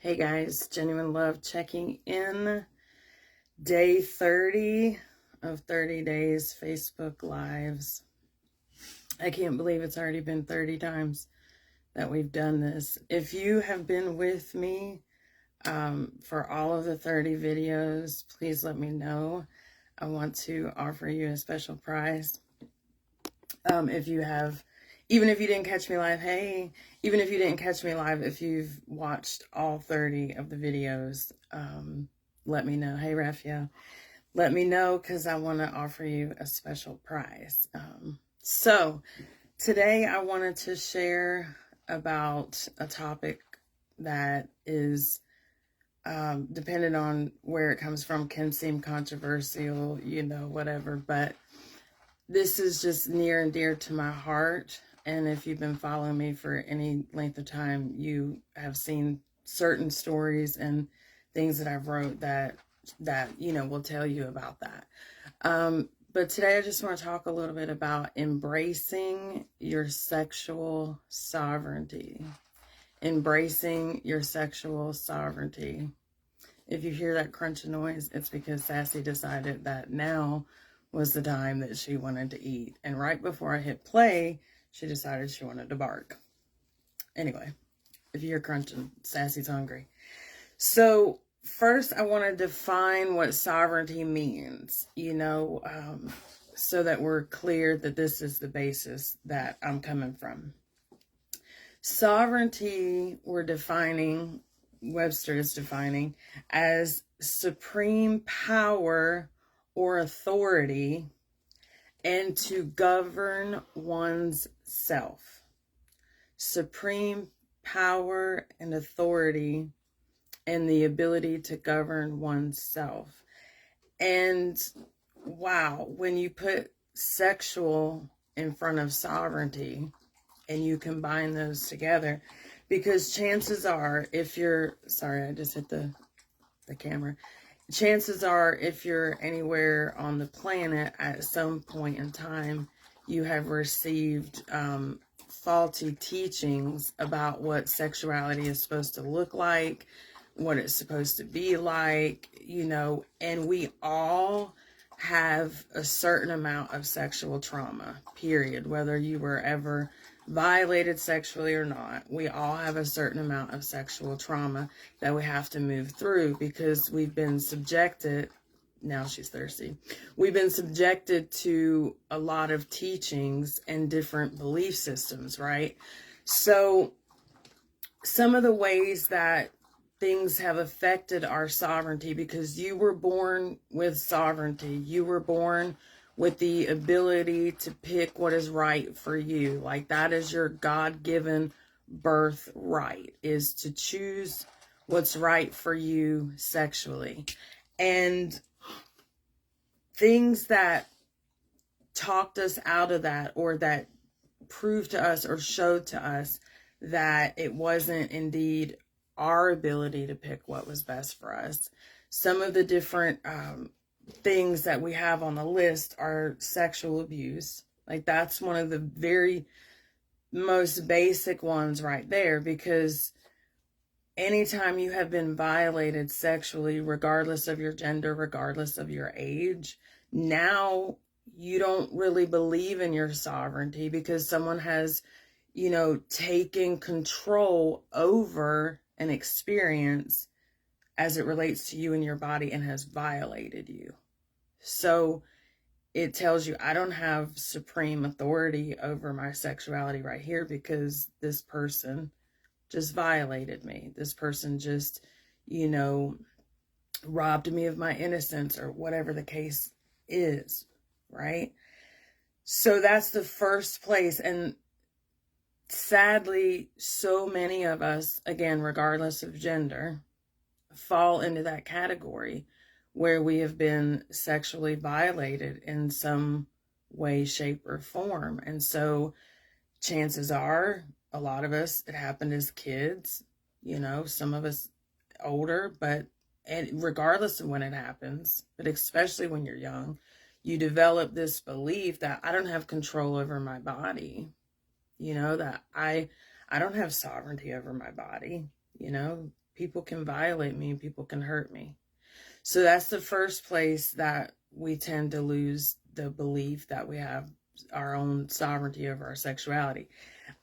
Hey guys, Jennuine Love checking in. Day 30 of 30 days Facebook Lives. I can't believe it's already been 30 times that we've done this. If you have been with me for all of the 30 videos, please let me know. I want to offer you a special prize. If you have, even if you didn't catch me live, hey, even if you didn't catch me live, if you've watched all 30 of the videos, let me know. Hey, Raphael, let me know because I want to offer you a special prize. So today I wanted to share about a topic that is, depending on where it comes from, can seem controversial, whatever, but this is just near and dear to my heart. And if you've been following me for any length of time, you have seen certain stories and things that I've wrote that will tell you about that. But today I just want to talk a little bit about embracing your sexual sovereignty. Embracing your sexual sovereignty. If you hear that crunching noise, it's because Sassy decided that now was the time that she wanted to eat. And right before I hit play, she decided she wanted to bark. Anyway, if you hear crunching, Sassy's hungry. So first I want to define what sovereignty means, so that we're clear that this is the basis that I'm coming from. Sovereignty, Webster is defining as supreme power or authority, and to govern one's self. Supreme power and authority and the ability to govern oneself. And wow, when you put sexual in front of sovereignty and you combine those together, because chances are, if you're, sorry, I just hit the camera. Chances are, if you're anywhere on the planet at some point in time, you have received faulty teachings about what sexuality is supposed to look like, what it's supposed to be like, and we all have a certain amount of sexual trauma, period. Whether you were ever violated sexually or not, we all have a certain amount of sexual trauma that we have to move through because we've been subjected, now she's thirsty, we've been subjected to a lot of teachings and different belief systems, right? So some of the ways that things have affected our sovereignty, because you were born with sovereignty, you were born with the ability to pick what is right for you. Like, that is your God-given birthright, is to choose what's right for you sexually. And things that talked us out of that, or that proved to us or showed to us that it wasn't indeed our ability to pick what was best for us. Some of the different things that we have on the list are sexual abuse. Like, that's one of the very most basic ones right there, because anytime you have been violated sexually, regardless of your gender, regardless of your age, now you don't really believe in your sovereignty because someone has, taken control over an experience as it relates to you and your body and has violated you. So it tells you, I don't have supreme authority over my sexuality right here because this person just violated me. This person just, robbed me of my innocence, or whatever the case is, right? So that's the first place. And sadly, so many of us, again, regardless of gender, fall into that category where we have been sexually violated in some way, shape, or form. And so chances are, a lot of us, it happened as kids, some of us older, and regardless of when it happens, but especially when you're young, you develop this belief that I don't have control over my body, that I don't have sovereignty over my body. You know, people can violate me, people can hurt me. So that's the first place that we tend to lose the belief that we have our own sovereignty over our sexuality.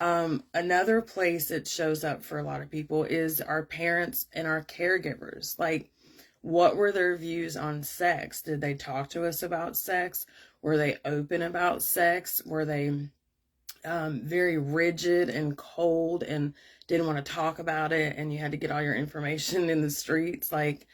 Another place it shows up for a lot of people is our parents and our caregivers. Like, what were their views on sex? Did they talk to us about sex? Were they open about sex? Were they very rigid and cold and didn't want to talk about it, and you had to get all your information in the streets? Like,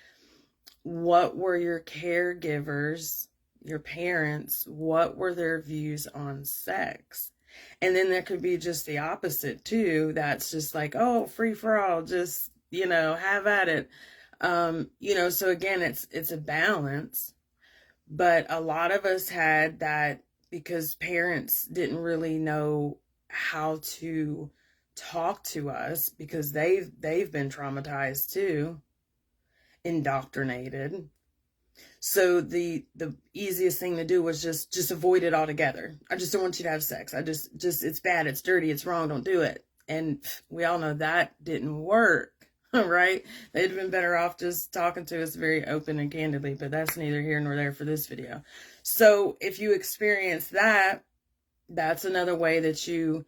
what were your caregivers, your parents, what were their views on sex? And then there could be just the opposite too. That's just like, oh, free for all, just, you know, have at it. You know, so again, it's a balance, but a lot of us had that because parents didn't really know how to talk to us because they've been traumatized too, indoctrinated. So the easiest thing to do was just avoid it altogether. I just don't want you to have sex. I just it's bad, it's dirty, it's wrong, don't do it. And we all know that didn't work, right? They'd have been better off just talking to us very open and candidly, but that's neither here nor there for this video. So if you experience that, that's another way that you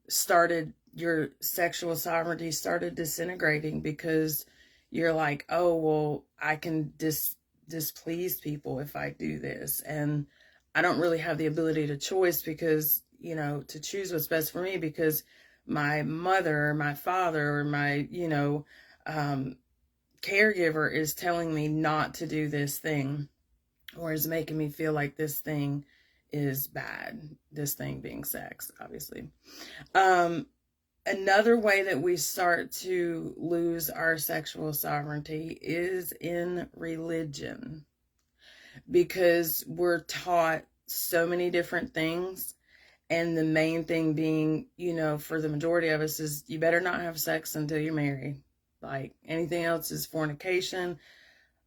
started your sexual sovereignty started disintegrating, because you're like, oh, well, I can displease people if I do this, and I don't really have the ability to choice because, you know, to choose what's best for me, because my mother or my father or my, you know, caregiver is telling me not to do this thing, or is making me feel like this thing is bad, this thing being sex, obviously. Another way that we start to lose our sexual sovereignty is in religion, because we're taught so many different things. And the main thing being, you know, for the majority of us is you better not have sex until you're married. Like, anything else is fornication,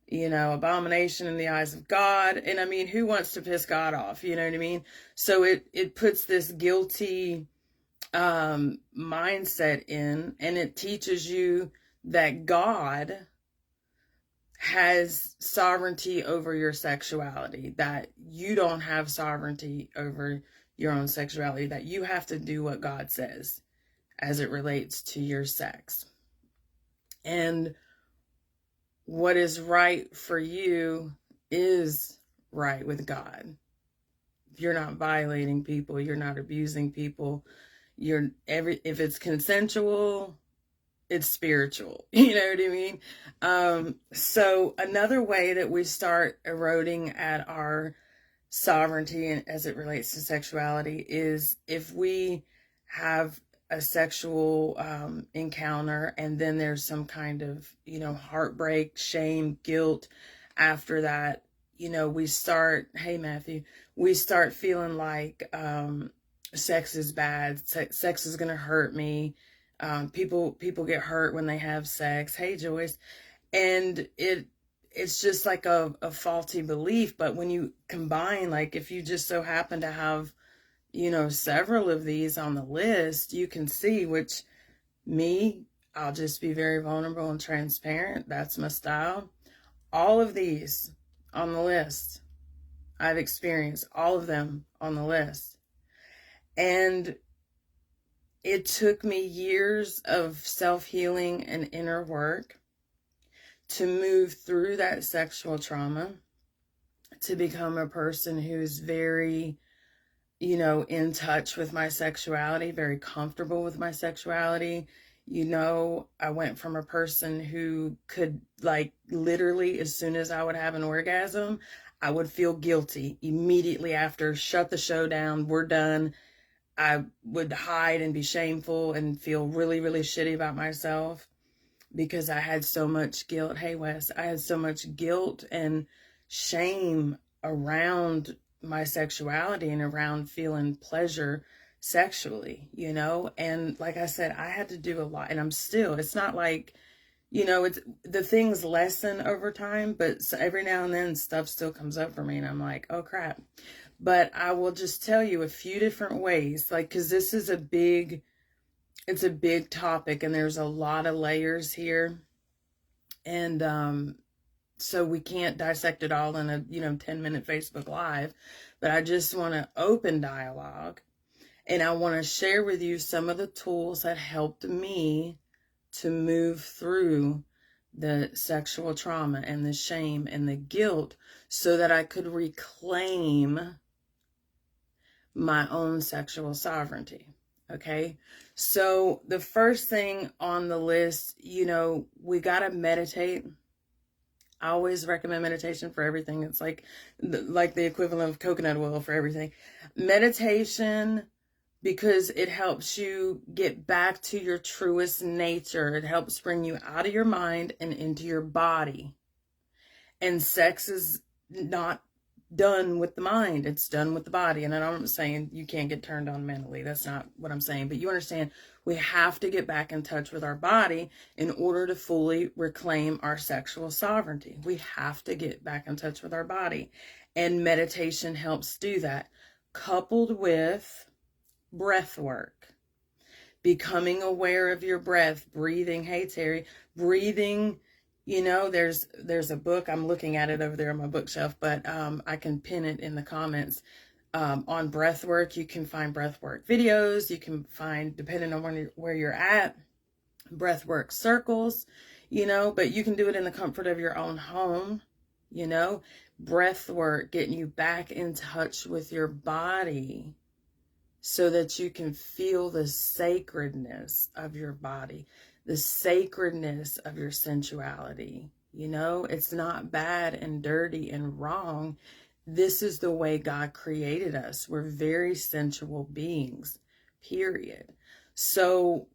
you know, abomination in the eyes of God. And I mean, who wants to piss God off? You know what I mean? So it puts this guilty mindset in, and it teaches you that God has sovereignty over your sexuality, that you don't have sovereignty over your own sexuality, that you have to do what God says as it relates to your sex. And what is right for you is right with God. You're not violating people, you're not abusing people. If it's consensual, it's spiritual. You know what I mean? So another way that we start eroding at our sovereignty as it relates to sexuality is if we have a sexual encounter, and then there's some kind of, you know, heartbreak, shame, guilt after that. You know, we start, hey Matthew, we start feeling like sex is bad, sex is gonna hurt me. People get hurt when they have sex. Hey Joyce. And it's just like a faulty belief. But when you combine, like, if you just so happen to have, you know, several of these on the list, you can see, which me, I'll just be very vulnerable and transparent. That's my style. All of these on the list, I've experienced all of them on the list. And it took me years of self-healing and inner work to move through that sexual trauma, to become a person who's very, you know, in touch with my sexuality, very comfortable with my sexuality. You know, I went from a person who could, like, literally, as soon as I would have an orgasm, I would feel guilty immediately after. Shut the show down, we're done. I would hide and be shameful and feel really, really shitty about myself, because I had so much guilt. Hey Wes, I had so much guilt and shame around my sexuality and around feeling pleasure sexually, you know? And like I said, I had to do a lot, and I'm still, it's not like, you know, it's, the things lessen over time, but every now and then stuff still comes up for me, and I'm like, oh crap. But I will just tell you a few different ways, like, because this is a big it's a big topic and there's a lot of layers here. And so we can't dissect it all in a 10-minute Facebook Live, but I just want to open dialogue, and I want to share with you some of the tools that helped me to move through the sexual trauma and the shame and the guilt so that I could reclaim my own sexual sovereignty. Okay, so the first thing on the list, we got to meditate. I always recommend meditation for everything. It's like the equivalent of coconut oil for everything. Meditation, because it helps you get back to your truest nature. It helps bring you out of your mind and into your body. And sex is not done with the mind, it's done with the body. And I'm not saying you can't get turned on mentally. That's not what I'm saying. But you understand, we have to get back in touch with our body in order to fully reclaim our sexual sovereignty. We have to get back in touch with our body. And meditation helps do that, coupled with breath work. Becoming aware of your breath, breathing. Hey, Terry, breathing. There's a book, I'm looking at it over there on my bookshelf, but I can pin it in the comments on breath work. You can find breath work videos. You can find, depending on where you're at, breath work circles, but you can do it in the comfort of your own home. Breath work, getting you back in touch with your body so that you can feel the sacredness of your body, the sacredness of your sensuality. It's not bad and dirty and wrong. This is the way God created us. We're very sensual beings, period. So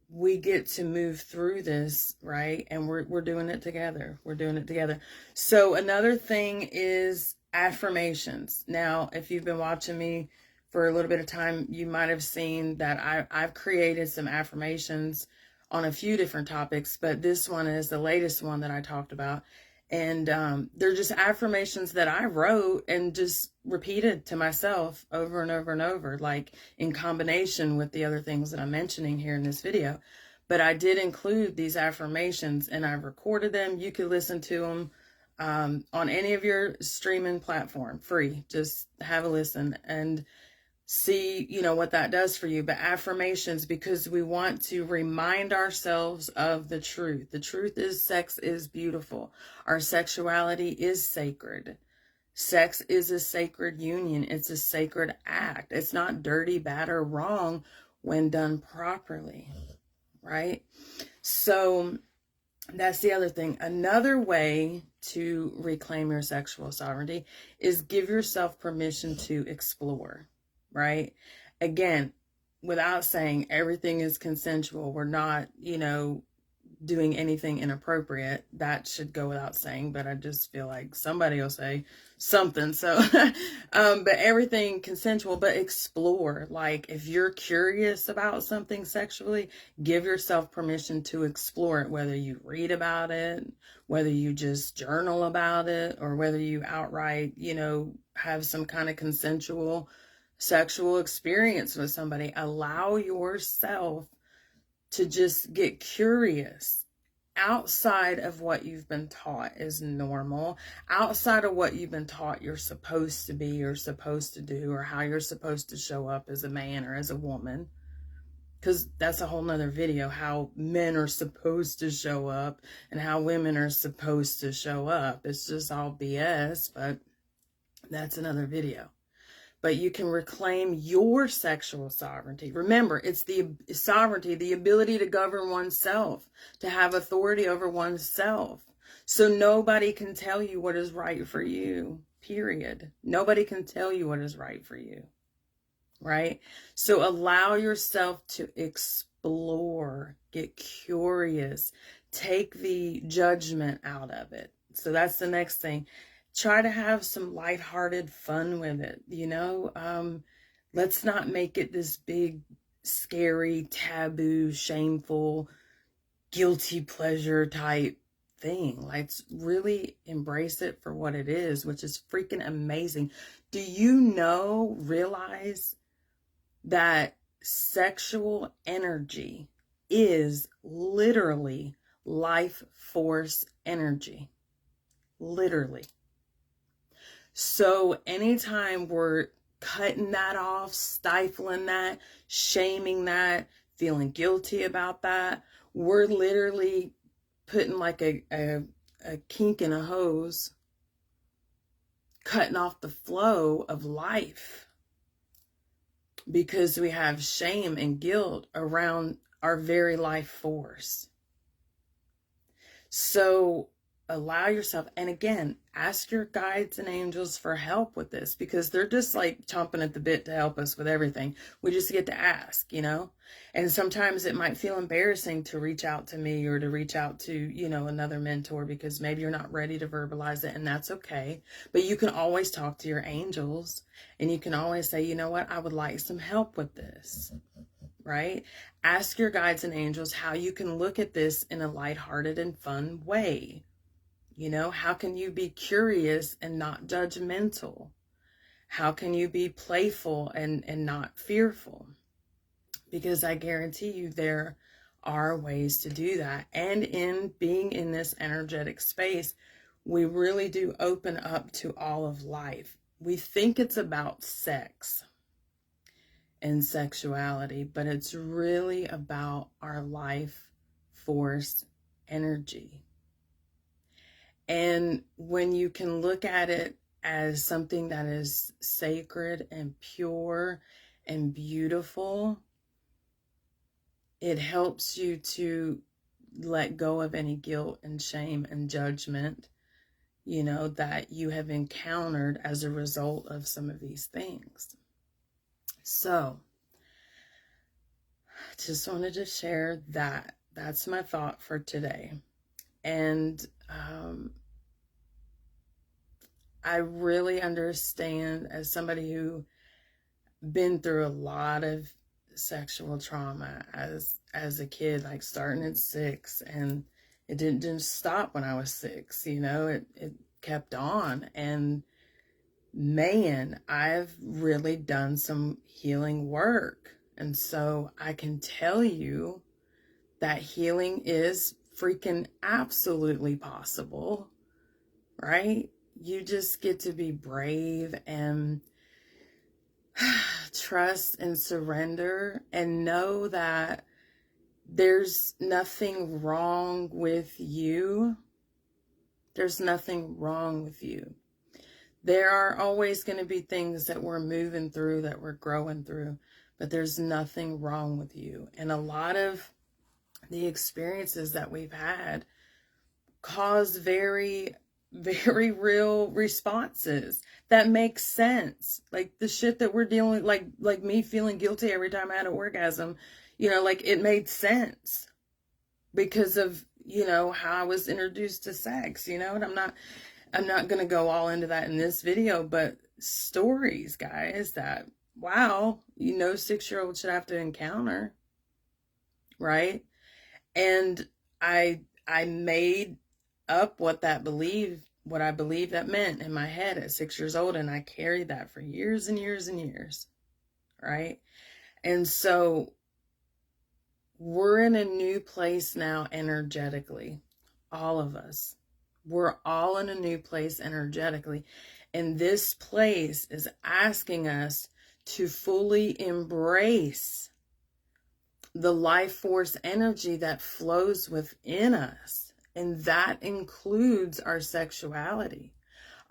we get to move through this, right? And we're doing it together. We're doing it together. So another thing is affirmations. Now, if you've been watching me for a little bit of time, you might have seen that I've created some affirmations on a few different topics, but this one is the latest one that I talked about. And they're just affirmations that I wrote and just repeated to myself over and over and over, like in combination with the other things that I'm mentioning here in this video. But I did include these affirmations and I recorded them. You could listen to them on any of your streaming platform, free. Just have a listen and see, what that does for you. But affirmations, because we want to remind ourselves of the truth. The truth is sex is beautiful. Our sexuality is sacred. Sex is a sacred union. It's a sacred act. It's not dirty, bad, or wrong when done properly, right? So that's the other thing. Another way to reclaim your sexual sovereignty is give yourself permission to explore. Right? Again, without saying everything is consensual, we're not, doing anything inappropriate. That should go without saying, but I just feel like somebody will say something. So, but everything consensual, but explore. Like if you're curious about something sexually, give yourself permission to explore it, whether you read about it, whether you just journal about it, or whether you outright, have some kind of consensual sexual experience with somebody. Allow yourself to just get curious outside of what you've been taught is normal, outside of what you've been taught you're supposed to be or supposed to do, or how you're supposed to show up as a man or as a woman. Because that's a whole nother video, how men are supposed to show up and how women are supposed to show up. It's just all BS, but that's another video. But you can reclaim your sexual sovereignty. Remember, it's the sovereignty, the ability to govern oneself, to have authority over oneself. So nobody can tell you what is right for you, period. Nobody can tell you what is right for you, right? So allow yourself to explore, get curious, take the judgment out of it. So that's the next thing. Try to have some lighthearted fun with it, let's not make it this big, scary, taboo, shameful, guilty pleasure type thing. Let's really embrace it for what it is, which is freaking amazing. Do you realize that sexual energy is literally life force energy. Literally. So anytime we're cutting that off, stifling that, shaming that, feeling guilty about that, we're literally putting like a kink in a hose, cutting off the flow of life, because we have shame and guilt around our very life force. So allow yourself, and again, ask your guides and angels for help with this, because they're just like chomping at the bit to help us with everything. We just get to ask, you know? And sometimes it might feel embarrassing to reach out to me or to reach out to, you know, another mentor, because maybe you're not ready to verbalize it, and that's okay. But you can always talk to your angels, and you can always say, you know what, I would like some help with this. Right? Ask your guides and angels how you can look at this in a lighthearted and fun way. You know, how can you be curious and not judgmental? How can you be playful and not fearful? Because I guarantee you there are ways to do that. And in being in this energetic space, we really do open up to all of life. We think it's about sex and sexuality, but it's really about our life force energy. And when you can look at it as something that is sacred and pure and beautiful, it helps you to let go of any guilt and shame and judgment, you know, that you have encountered as a result of some of these things. So, just wanted to share that. That's my thought for today. And I really understand, as somebody who been through a lot of sexual trauma as a kid, like starting at 6, and it didn't stop when I was 6, you know, it kept on. And man, I've really done some healing work. And so I can tell you that healing is freaking absolutely possible, right? You just get to be brave and trust and surrender and know that there's nothing wrong with you. There's nothing wrong with you. There are always going to be things that we're moving through, that we're growing through, but there's nothing wrong with you. And a lot of the experiences that we've had cause very, very real responses that make sense. Like the shit that we're dealing with, like me feeling guilty every time I had an orgasm, you know, like it made sense because of, you know, how I was introduced to sex, you know. And I'm not going to go all into that in this video, but stories, guys, that, wow, you know, 6-year-old should have to encounter, right? And I made up what I believed that meant in my head at 6 years old, and I carried that for years and years and years, right? And so we're in a new place now energetically, all of us. We're all in a new place energetically, and this place is asking us to fully embrace the life force energy that flows within us. And that includes our sexuality.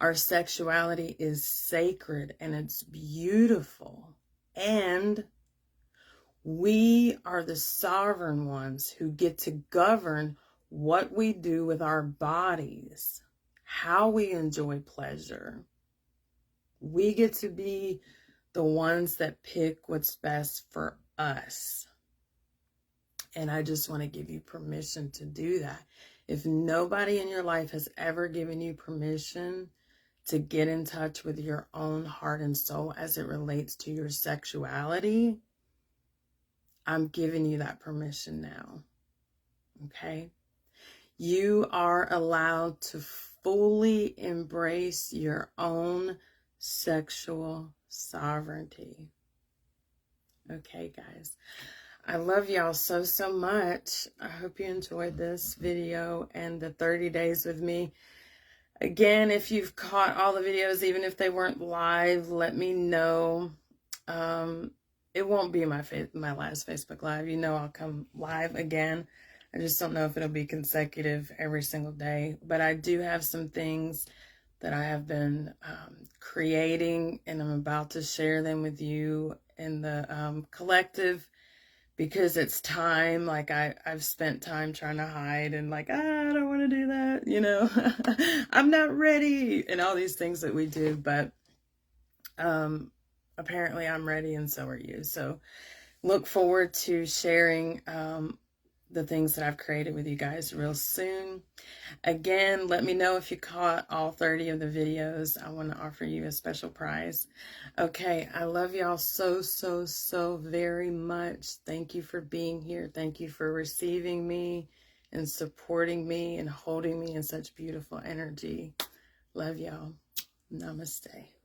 Our sexuality is sacred and it's beautiful. And we are the sovereign ones who get to govern what we do with our bodies, how we enjoy pleasure. We get to be the ones that pick what's best for us. And I just want to give you permission to do that. If nobody in your life has ever given you permission to get in touch with your own heart and soul as it relates to your sexuality, I'm giving you that permission now. Okay? You are allowed to fully embrace your own sexual sovereignty. Okay, guys. I love y'all so, so much. I hope you enjoyed this video and the 30 days with me. Again, if you've caught all the videos, even if they weren't live, let me know. It won't be my last Facebook Live. You know I'll come live again. I just don't know if it'll be consecutive every single day. But I do have some things that I have been creating, and I'm about to share them with you in the collective, because it's time. Like I've spent time trying to hide and like, I don't want to do that, you know. I'm not ready, and all these things that we do, but apparently I'm ready, and so are you. So look forward to sharing the things that I've created with you guys real soon. Again, let me know if you caught all 30 of the videos. I want to offer you a special prize. Okay, I love y'all so, so, so very much. Thank you for being here. Thank you for receiving me and supporting me and holding me in such beautiful energy. Love y'all. Namaste.